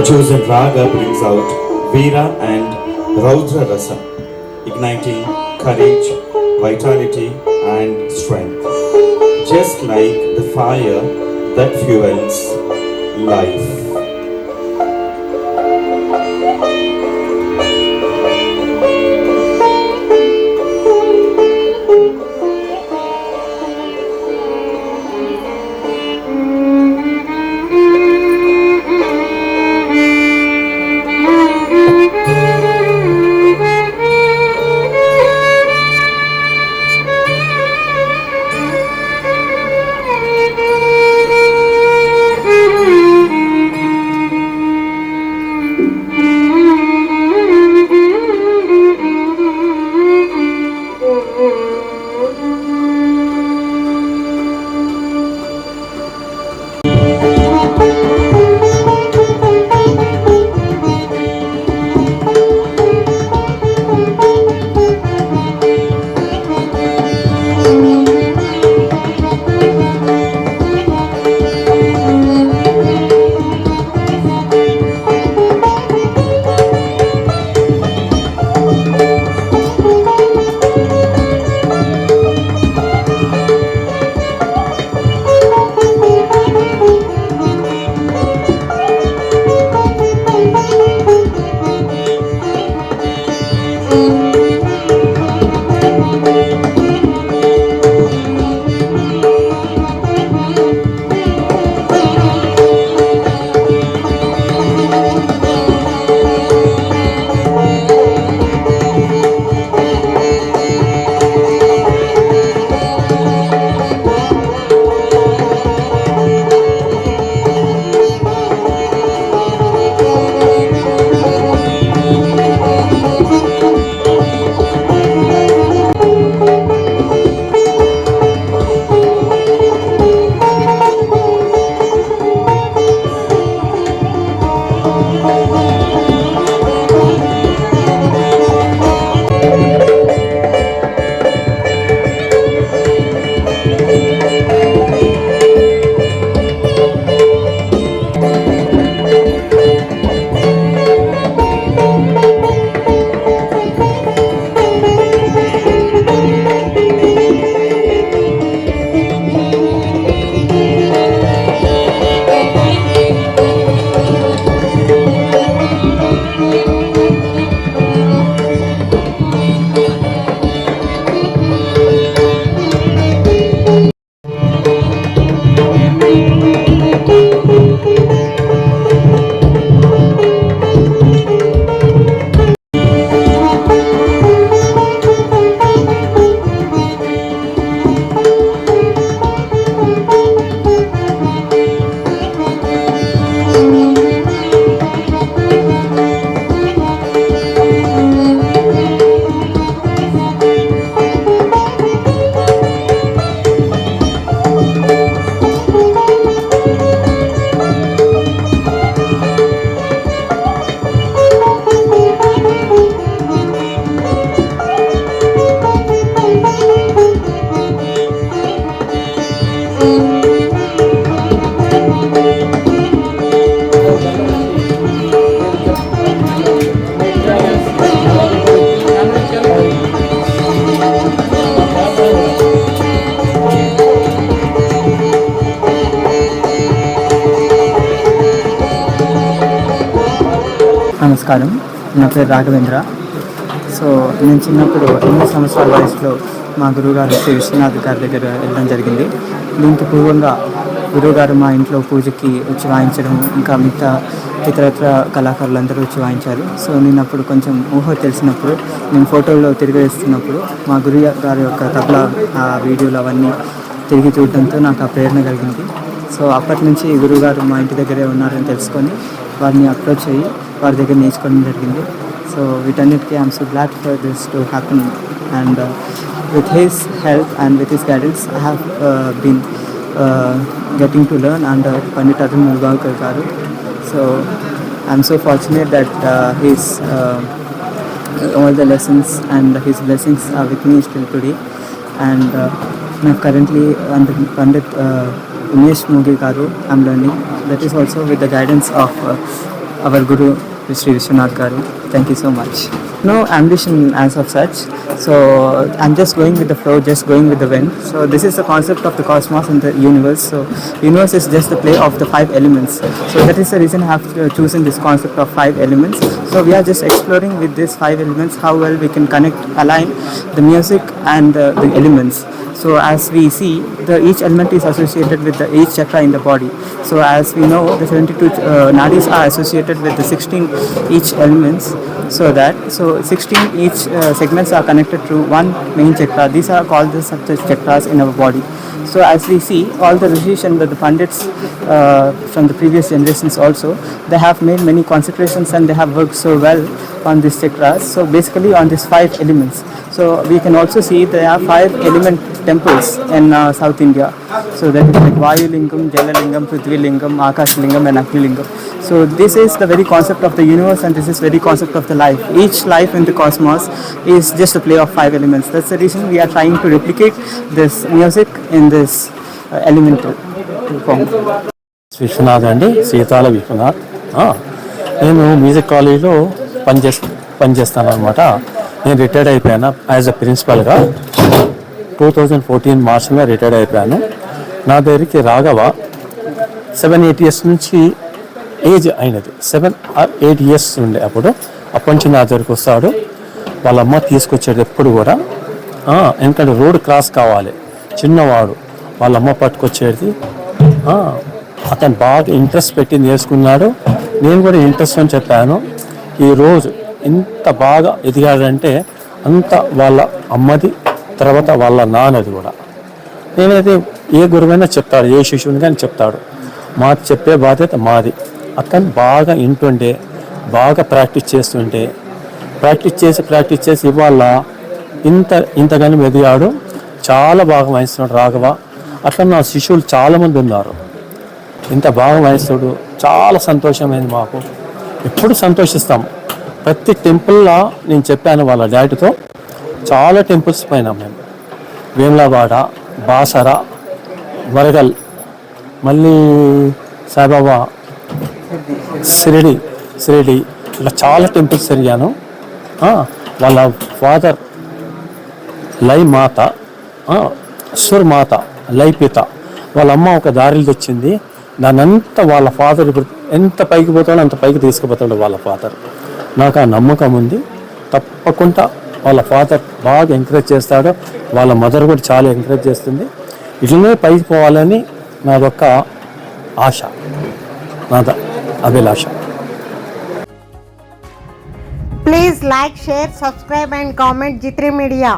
chosen raga brings out Veera and Raudra Rasa, igniting courage, vitality, and strength, just like the fire that fuels life. నమస్కారం, నా పేరు Raghavendra. So నేను చిన్నప్పుడు 8 సంవత్సరాల వయసులో మా గురువుగారు శ్రీ విశ్వనాథ్ గారి దగ్గర వెళ్ళడం జరిగింది. దీనికి పూర్వంగా గురువుగారు మా ఇంట్లో పూజకి వచ్చి వాయించడం, ఇంకా మిగతా ఇతరత్ర కళాకారులందరూ వచ్చి వాయించారు. సో నేను అప్పుడు కొంచెం ఊహ తెలిసినప్పుడు, నేను ఫోటోల్లో తిరిగి వేస్తున్నప్పుడు మా గురువు గారి యొక్క తబలా వీడియోలు అవన్నీ తిరిగి చూడటంతో నాకు ఆ ప్రేరణ కలిగింది. సో అప్పటి నుంచి గురువుగారు మా ఇంటి దగ్గరే ఉన్నారని తెలుసుకొని వారిని అప్రోచ్ అయ్యి వారి దగ్గర నేర్చుకోవడం జరిగింది. సో వీటన్నిటికీ I'm so glad for this to happen, and with his help and with his guidance I have been getting to learn under Pandit Arun Mulgaonkar garu. So I'm so fortunate that his all the lessons and his blessings are with me still today. And now currently under Pandit Umesh Mogi garu I'm learning. That is also with the guidance of our Guru, Sri Vishwanath Garu. Thank you so much. No ambition as of such, so I'm just going with the flow, just going with the wind. So this is the concept of the cosmos and the universe. So universe is just the play of the 5 elements. So that is the reason I have chosen this concept of 5 elements. So we are just exploring with these 5 elements how well we can connect, align the music and the elements. So as we see, each element is associated with each chakra in the body. So as we know, the 72 nadis are associated with the 16 each elements. So 16 each segments are connected to one main chakra. These are called the subtle chakras in our body. So as we see, all the rishis and the pandits from the previous generations also, they have made many concentrations and they have worked so well on these chakras. So basically on these 5 elements. So we can also see there are 5 element temples in South India. So that is like Vayu Lingam, Jala Lingam, Prithvi Lingam, Akash Lingam and Agni Lingam. So this is the very concept of the universe and this is very concept of the life. Each life in the cosmos is just a play of 5 elements. That's the reason we are trying to replicate this music in this elemental form. Vishwanath అండి, సీతాల విశ్వనాథ్. నేను music కాలేజీలో పనిచేస్తాను అనమాట. నేను retired అయిపోయాను as a ప్రిన్సిపల్గా. 2014 మార్చిలో retired అయిపోయాను. నా దగ్గరికి రాఘవ 7-8 ఇయర్స్ నుంచి ఏజ్ అయినది, 7 or 8 ఇయర్స్ ఉండే అప్పటి నుంచి నా దగ్గరికి వస్తాడు. వాళ్ళ అమ్మ తీసుకొచ్చేది ఎప్పుడు కూడా, ఎందుకంటే రోడ్ క్రాస్ కావాలి, చిన్నవాడు, వాళ్ళ అమ్మ పట్టుకొచ్చేది. అతను బాగా ఇంట్రెస్ట్ పెట్టి నేర్చుకున్నాడు. నేను కూడా ఇంట్రెస్ట్ అని చెప్పాను. ఈరోజు ఇంత బాగా ఎదిగాడంటే అంత వాళ్ళ అమ్మది, తర్వాత వాళ్ళ నాన్నది కూడా. నేనైతే ఏ గురువైనా చెప్తాడు, ఏ శిష్యుని కానీ చెప్తాడు, మాకు చెప్పే బాధ్యత మాది. అతను బాగా ఇంటుండే, బాగా ప్రాక్టీస్ చేసి ఇవాళ ఇంతగానో ఎదిగాడు. చాలా బాగా వాయిస్తున్నాడు రాఘవ. అట్లా నా శిష్యులు చాలామంది ఉన్నారు. ఇంత బాగా వాయిస్తాడు, చాలా సంతోషమైంది మాకు. ఎప్పుడు సంతోషిస్తాం. ప్రతి టెంపుల్లో నేను చెప్పాను వాళ్ళ డాడీతో, చాలా టెంపుల్స్ పోయినాం మేము. వేములవాడ, బాసర, వరగల్, మళ్ళీ సాయిబాబా, షిరిడి ఇలా చాలా టెంపుల్స్ తిరిగాను. వాళ్ళ ఫాదర్ లై మాత, సుర్ మాత, లై పిత, వాళ్ళ అమ్మ ఒక దారిలో తెచ్చింది. దానంతా వాళ్ళ ఫాదర్ ఇప్పుడు ఎంత పైకి పోతాడో అంత పైకి తీసుకుపోతాడు వాళ్ళ ఫాదర్. నాకు ఆ నమ్మకం ఉంది. తప్పకుండా వాళ్ళ ఫాదర్ బాగా ఎంకరేజ్ చేస్తాడు, వాళ్ళ మదర్ కూడా చాలా ఎంకరేజ్ చేస్తుంది. ఇట్లనే పైకి పోవాలని నాదొక్క ఆశ, నాద అభిలాష. Please like, share, subscribe and comment G3 Media.